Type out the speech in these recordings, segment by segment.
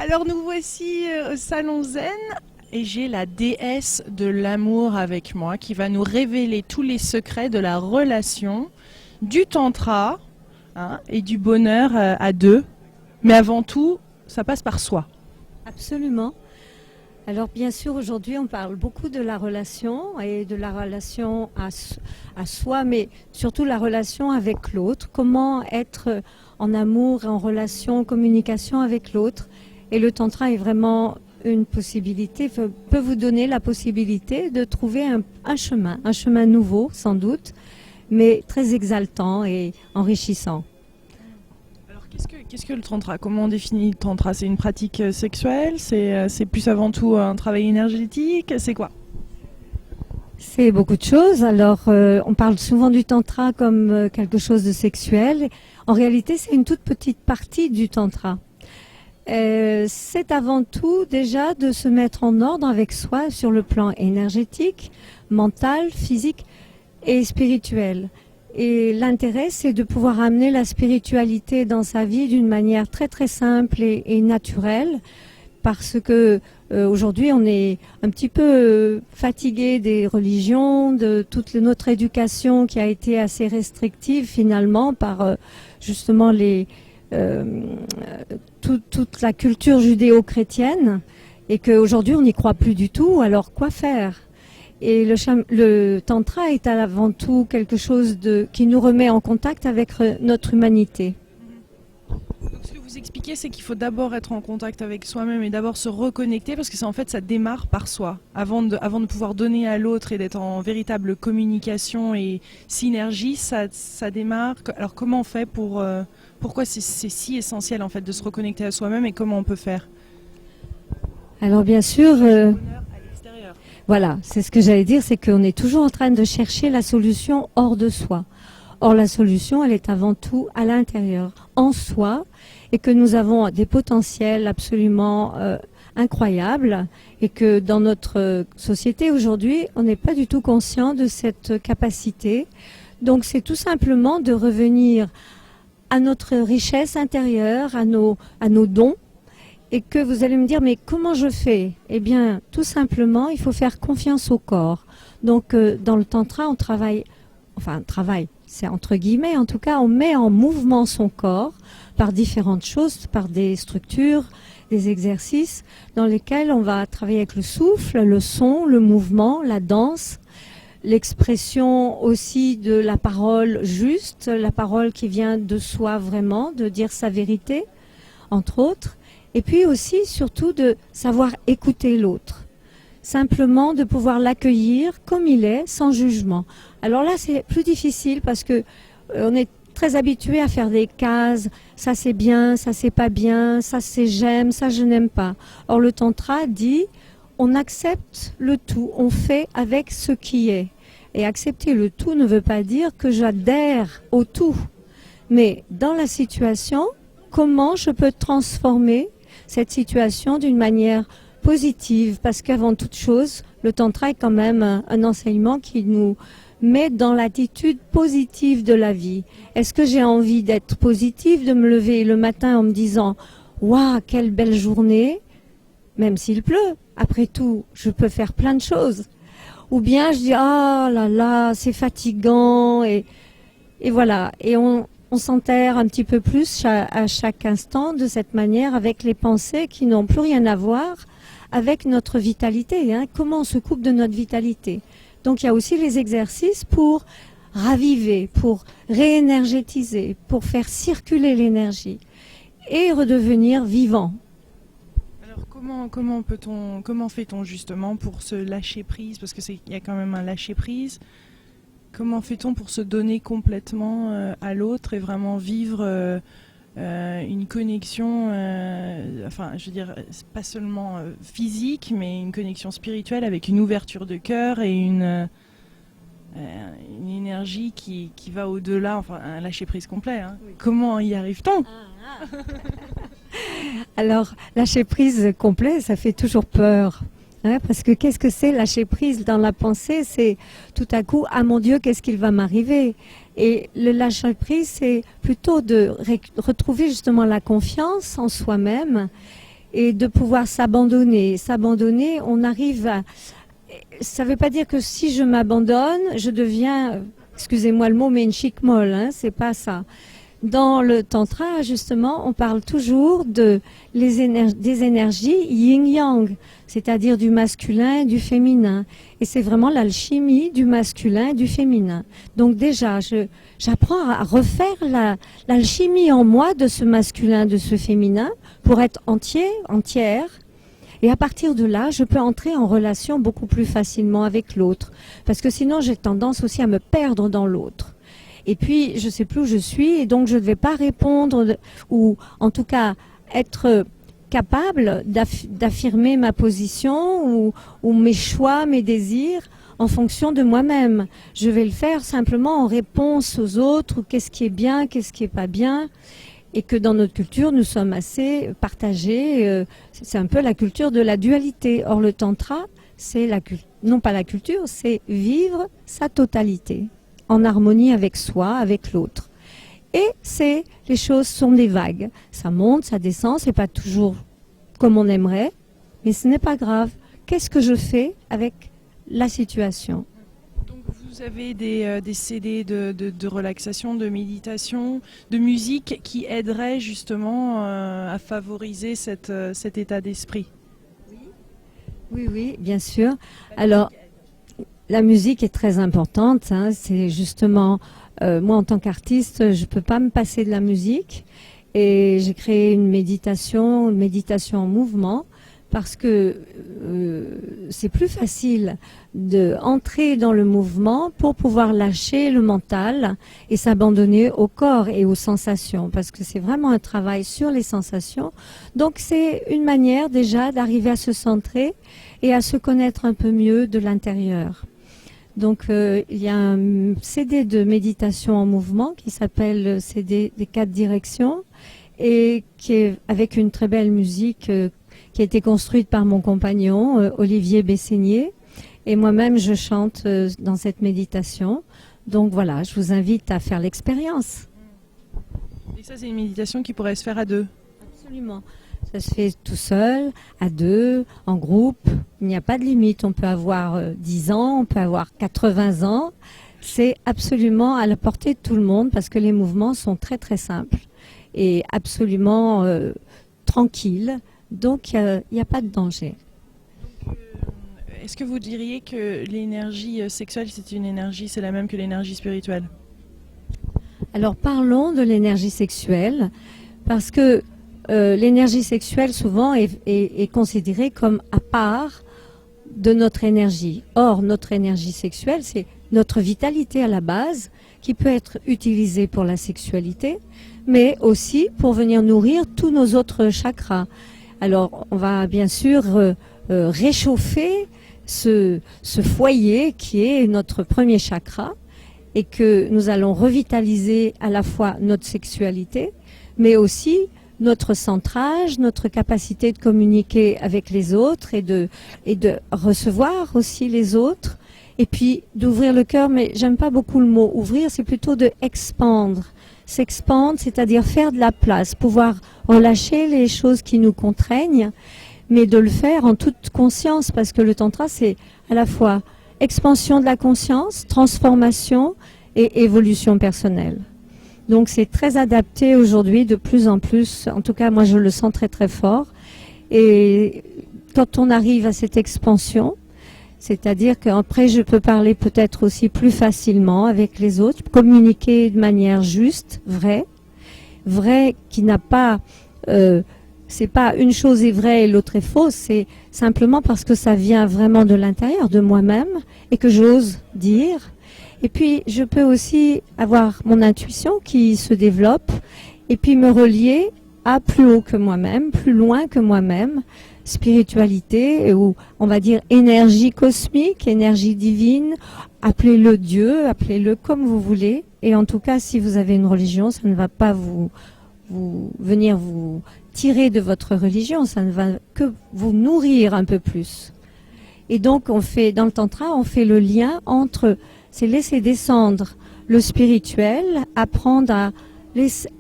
Alors nous voici au Salon Zen et j'ai la déesse de l'amour avec moi qui va nous révéler tous les secrets de la relation, du tantra et du bonheur à deux. Mais avant tout, ça passe par soi. Absolument. Alors bien sûr, aujourd'hui, on parle beaucoup de la relation et de la relation à soi, mais surtout la relation avec l'autre. Comment être en amour, en relation, en communication avec l'autre. Et le tantra est vraiment une possibilité, peut vous donner la possibilité de trouver un chemin nouveau sans doute, mais très exaltant et enrichissant. Qu'est-ce que le tantra? Comment on définit le tantra? C'est une pratique sexuelle? C'est plus avant tout un travail énergétique? C'est quoi? C'est beaucoup de choses. Alors, on parle souvent du tantra comme quelque chose de sexuel. En réalité, c'est une toute petite partie du tantra. C'est avant tout déjà de se mettre en ordre avec soi sur le plan énergétique, mental, physique et spirituel. Et l'intérêt, c'est de pouvoir amener la spiritualité dans sa vie d'une manière très très simple et naturelle, parce que aujourd'hui on est un petit peu fatigué des religions, de toute notre éducation qui a été assez restrictive finalement par justement toute la culture judéo-chrétienne, et qu'aujourd'hui on n'y croit plus du tout. Alors quoi faire? Et le tantra est avant tout quelque chose qui nous remet en contact avec notre humanité. Donc, ce que vous expliquez, c'est qu'il faut d'abord être en contact avec soi-même et d'abord se reconnecter, parce que ça démarre par soi. Avant de pouvoir donner à l'autre et d'être en véritable communication et synergie, ça démarre. Alors comment on fait pourquoi c'est si essentiel en fait de se reconnecter à soi-même, et comment on peut faire? Alors bien sûr, voilà, c'est ce que j'allais dire, c'est qu'on est toujours en train de chercher la solution hors de soi. Or, la solution, elle est avant tout à l'intérieur, en soi, et que nous avons des potentiels absolument incroyables, et que dans notre société aujourd'hui, on n'est pas du tout conscient de cette capacité. Donc, c'est tout simplement de revenir à notre richesse intérieure, à nos dons. Et que vous allez me dire, mais comment je fais? Eh bien, tout simplement, il faut faire confiance au corps. Donc, dans le tantra, on travaille, c'est entre guillemets, en tout cas, on met en mouvement son corps par différentes choses, par des structures, des exercices dans lesquels on va travailler avec le souffle, le son, le mouvement, la danse, l'expression aussi de la parole juste, la parole qui vient de soi vraiment, de dire sa vérité, entre autres. Et puis aussi, surtout, de savoir écouter l'autre. Simplement de pouvoir l'accueillir comme il est, sans jugement. Alors là, c'est plus difficile parce que on est très habitué à faire des cases. Ça c'est bien, ça c'est pas bien, ça c'est j'aime, ça je n'aime pas. Or le tantra dit, on accepte le tout, on fait avec ce qui est. Et accepter le tout ne veut pas dire que j'adhère au tout. Mais dans la situation, comment je peux transformer cette situation d'une manière positive, parce qu'avant toute chose, le tantra est quand même un enseignement qui nous met dans l'attitude positive de la vie. Est-ce que j'ai envie d'être positive, de me lever le matin en me disant « Waouh, quelle belle journée !» Même s'il pleut, après tout, je peux faire plein de choses. Ou bien je dis « Ah là là, c'est fatigant !» et voilà, et on s'enterre un petit peu plus à chaque instant de cette manière, avec les pensées qui n'ont plus rien à voir avec notre vitalité. Comment on se coupe de notre vitalité? Donc il y a aussi les exercices pour raviver, pour réénergétiser, pour faire circuler l'énergie et redevenir vivant. Alors comment fait-on justement pour se lâcher prise? Parce qu'il y a quand même un lâcher prise. Comment fait-on pour se donner complètement à l'autre et vraiment vivre une connexion, je veux dire, pas seulement physique, mais une connexion spirituelle avec une ouverture de cœur et une énergie qui va au-delà, un lâcher-prise complet. Oui. Comment y arrive-t-on? Alors, lâcher prise complet, ça fait toujours peur. Parce que qu'est-ce que c'est lâcher prise dans la pensée? C'est tout à coup, ah mon Dieu, qu'est-ce qu'il va m'arriver? Et le lâcher prise, c'est plutôt de retrouver justement la confiance en soi-même et de pouvoir s'abandonner. S'abandonner, on arrive à... Ça ne veut pas dire que si je m'abandonne, je deviens, excusez-moi le mot, mais une chic molle, hein, c'est pas ça. Dans le tantra, justement, on parle toujours des énergies yin-yang, c'est-à-dire du masculin et du féminin. Et c'est vraiment l'alchimie du masculin et du féminin. Donc déjà, j'apprends à refaire l'alchimie en moi de ce masculin, de ce féminin, pour être entière. Et à partir de là, je peux entrer en relation beaucoup plus facilement avec l'autre. Parce que sinon, j'ai tendance aussi à me perdre dans l'autre. Et puis, je ne sais plus où je suis, et donc je ne vais pas répondre, ou en tout cas être capable d'affirmer ma position, ou mes choix, mes désirs, en fonction de moi-même. Je vais le faire simplement en réponse aux autres, qu'est-ce qui est bien, qu'est-ce qui n'est pas bien. Et que dans notre culture, nous sommes assez partagés. C'est un peu la culture de la dualité. Or, le tantra, c'est non pas la culture, c'est vivre sa totalité, en harmonie avec soi, avec l'autre. Et les choses sont des vagues. Ça monte, ça descend, c'est pas toujours comme on aimerait, mais ce n'est pas grave. Qu'est-ce que je fais avec la situation ? Donc vous avez des CD de relaxation, de méditation, de musique qui aideraient justement à favoriser cet état d'esprit. Oui, bien sûr. Alors, la musique est très importante, hein. C'est justement, moi en tant qu'artiste, je ne peux pas me passer de la musique. Et j'ai créé une méditation en mouvement, parce que c'est plus facile d'entrer dans le mouvement pour pouvoir lâcher le mental et s'abandonner au corps et aux sensations, parce que c'est vraiment un travail sur les sensations. Donc c'est une manière déjà d'arriver à se centrer et à se connaître un peu mieux de l'intérieur. Donc il y a un CD de méditation en mouvement qui s'appelle le CD des 4 directions, et qui est avec une très belle musique qui a été construite par mon compagnon Olivier Bessigné, et moi-même je chante dans cette méditation. Donc voilà, je vous invite à faire l'expérience. Et ça, c'est une méditation qui pourrait se faire à deux? Absolument. Ça se fait tout seul, à deux, en groupe. Il n'y a pas de limite. On peut avoir 10 ans, on peut avoir 80 ans. C'est absolument à la portée de tout le monde, parce que les mouvements sont très très simples et absolument tranquilles. Donc il n'y a pas de danger. Est-ce que vous diriez que l'énergie sexuelle, c'est la même que l'énergie spirituelle? Alors parlons de l'énergie sexuelle, parce que l'énergie sexuelle souvent est considérée comme à part de notre énergie. Or, notre énergie sexuelle, c'est notre vitalité à la base, qui peut être utilisée pour la sexualité, mais aussi pour venir nourrir tous nos autres chakras. Alors, on va bien sûr réchauffer ce foyer qui est notre premier chakra, et que nous allons revitaliser à la fois notre sexualité, mais aussi notre centrage, notre capacité de communiquer avec les autres et de recevoir aussi les autres, et puis d'ouvrir le cœur. Mais j'aime pas beaucoup le mot ouvrir, c'est plutôt de expandre. S'expandre, c'est-à-dire faire de la place, pouvoir relâcher les choses qui nous contraignent, mais de le faire en toute conscience, parce que le tantra, c'est à la fois expansion de la conscience, transformation et évolution personnelle. Donc c'est très adapté aujourd'hui, de plus en plus. En tout cas, moi je le sens très très fort. Et quand on arrive à cette expansion, c'est-à-dire qu'après je peux parler peut-être aussi plus facilement avec les autres, communiquer de manière juste, vraie qui n'a pas... c'est pas une chose est vraie et l'autre est fausse, c'est simplement parce que ça vient vraiment de l'intérieur, de moi-même, et que j'ose dire. Et puis, je peux aussi avoir mon intuition qui se développe, et puis me relier à plus haut que moi-même, plus loin que moi-même, spiritualité, ou on va dire énergie cosmique, énergie divine, appelez-le Dieu, appelez-le comme vous voulez. Et en tout cas, si vous avez une religion, ça ne va pas venir vous tirer de votre religion, ça ne va que vous nourrir un peu plus. Et donc, dans le tantra, on fait le lien entre... c'est laisser descendre le spirituel, apprendre à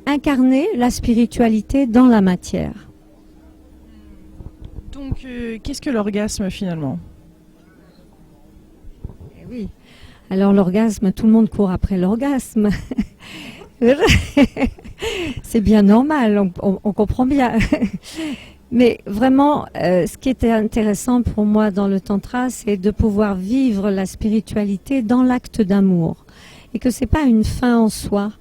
incarner la spiritualité dans la matière. Donc, qu'est-ce que l'orgasme finalement? Eh oui. Alors l'orgasme, tout le monde court après l'orgasme. C'est bien normal, on comprend bien. Mais vraiment, ce qui était intéressant pour moi dans le tantra, c'est de pouvoir vivre la spiritualité dans l'acte d'amour. Et que c'est pas une fin en soi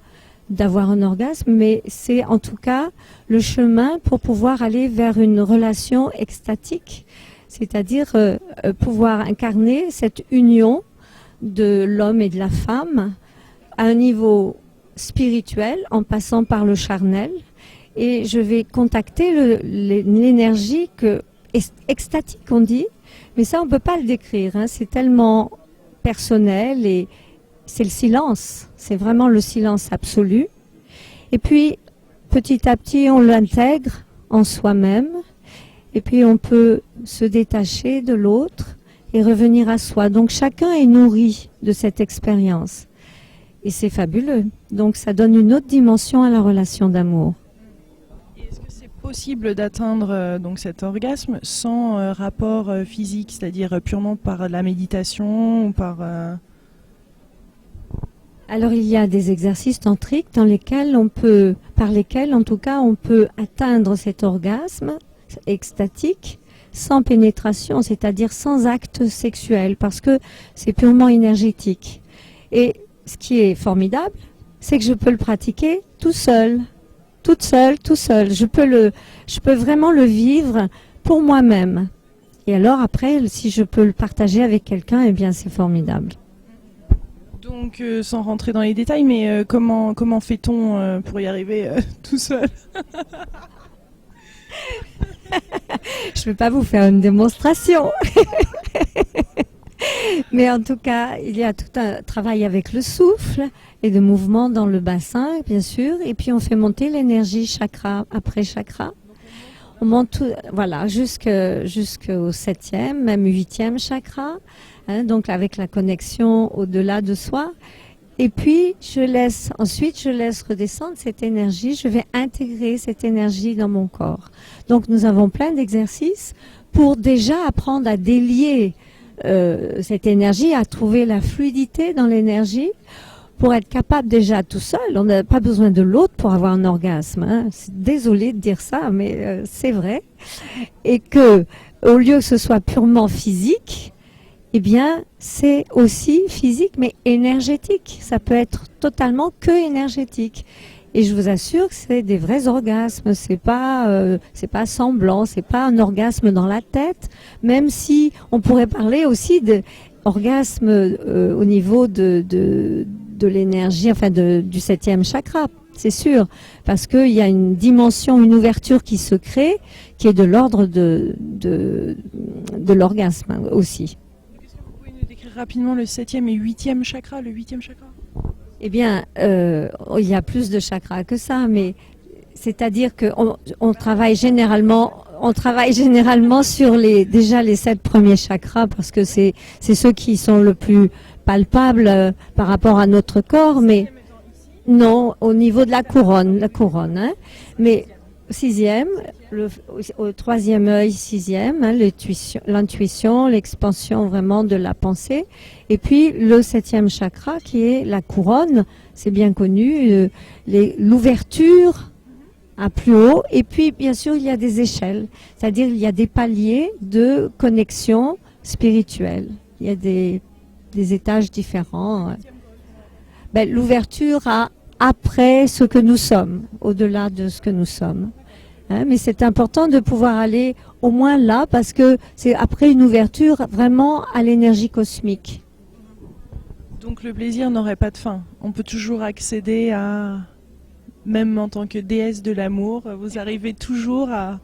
d'avoir un orgasme, mais c'est en tout cas le chemin pour pouvoir aller vers une relation extatique, c'est-à-dire pouvoir incarner cette union de l'homme et de la femme à un niveau spirituel en passant par le charnel, et je vais contacter l'énergie extatique on dit, mais ça on peut pas le décrire, hein, c'est tellement personnel et c'est le silence, c'est vraiment le silence absolu. Et puis petit à petit on l'intègre en soi-même et puis on peut se détacher de l'autre et revenir à soi. Donc chacun est nourri de cette expérience. Et c'est fabuleux. Donc ça donne une autre dimension à la relation d'amour. Et est-ce que c'est possible d'atteindre donc cet orgasme sans rapport physique, c'est-à-dire purement par la méditation ou par... Alors il y a des exercices tantriques par lesquels on peut atteindre cet orgasme extatique sans pénétration, c'est-à-dire sans acte sexuel, parce que c'est purement énergétique. Et ce qui est formidable, c'est que je peux le pratiquer tout seul, toute seule, tout seul. Je peux vraiment le vivre pour moi-même. Et alors après, si je peux le partager avec quelqu'un, eh bien c'est formidable. Donc, sans rentrer dans les détails, mais comment fait-on pour y arriver tout seul? Je ne vais pas vous faire une démonstration. Mais en tout cas, il y a tout un travail avec le souffle et de mouvement dans le bassin, bien sûr. Et puis, on fait monter l'énergie chakra après chakra. On monte tout, voilà, jusqu'au 7e, même 8e chakra. Hein, donc, avec la connexion au-delà de soi. Et puis, ensuite, je laisse redescendre cette énergie. Je vais intégrer cette énergie dans mon corps. Donc, nous avons plein d'exercices pour déjà apprendre à délier cette énergie, à trouver la fluidité dans l'énergie, pour être capable déjà tout seul. On n'a pas besoin de l'autre pour avoir un orgasme. Hein. Désolée de dire ça, mais c'est vrai. Et que, au lieu que ce soit purement physique, eh bien, c'est aussi physique, mais énergétique. Ça peut être totalement que énergétique. Et je vous assure que c'est des vrais orgasmes. C'est pas semblant. C'est pas un orgasme dans la tête. Même si on pourrait parler aussi d'orgasme au niveau de l'énergie, enfin du 7e chakra. C'est sûr, parce qu'il y a une dimension, une ouverture qui se crée, qui est de l'ordre de l'orgasme aussi. Rapidement le 7e et 8e chakra, le 8e chakra? Eh bien, il y a plus de chakras que ça, mais c'est-à-dire qu'on travaille généralement sur déjà les 7 premiers chakras, parce que c'est ceux qui sont le plus palpables par rapport à notre corps, mais non, au niveau de la couronne, hein, mais 6e, au 3e œil, 6e, hein, l'intuition, l'expansion vraiment de la pensée. Et puis le 7e chakra qui est la couronne, c'est bien connu, l'ouverture à plus haut. Et puis bien sûr il y a des échelles, c'est-à-dire il y a des paliers de connexion spirituelle. Il y a des étages différents. Ben, l'ouverture après ce que nous sommes, au-delà de ce que nous sommes. Hein, mais c'est important de pouvoir aller au moins là, parce que c'est après une ouverture vraiment à l'énergie cosmique. Donc le plaisir n'aurait pas de fin. On peut toujours accéder à, même en tant que déesse de l'amour, vous arrivez toujours à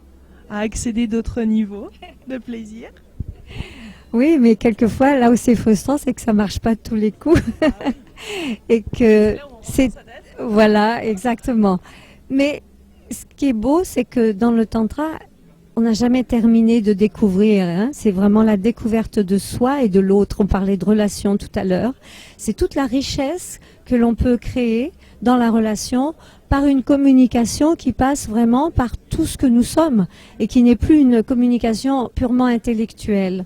accéder d'autres niveaux de plaisir. Oui, mais quelquefois, là où c'est frustrant, c'est que ça marche pas de tous les coups. Et que c'est... Voilà, exactement. Mais ce qui est beau, c'est que dans le tantra, on n'a jamais terminé de découvrir. Hein. C'est vraiment la découverte de soi et de l'autre. On parlait de relations tout à l'heure. C'est toute la richesse que l'on peut créer dans la relation par une communication qui passe vraiment par tout ce que nous sommes et qui n'est plus une communication purement intellectuelle.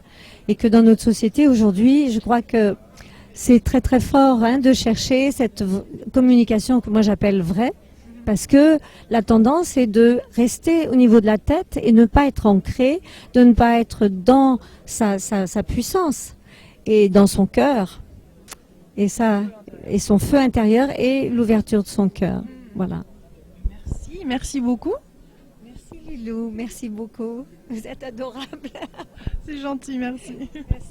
Et que dans notre société aujourd'hui, je crois que c'est très très fort de chercher cette communication que moi j'appelle vraie, parce que la tendance est de rester au niveau de la tête et ne pas être ancré, de ne pas être dans sa puissance et dans son cœur et son feu intérieur et l'ouverture de son cœur. Voilà. Merci beaucoup. Merci Lilou, merci beaucoup. Vous êtes adorable. C'est gentil, merci. Merci.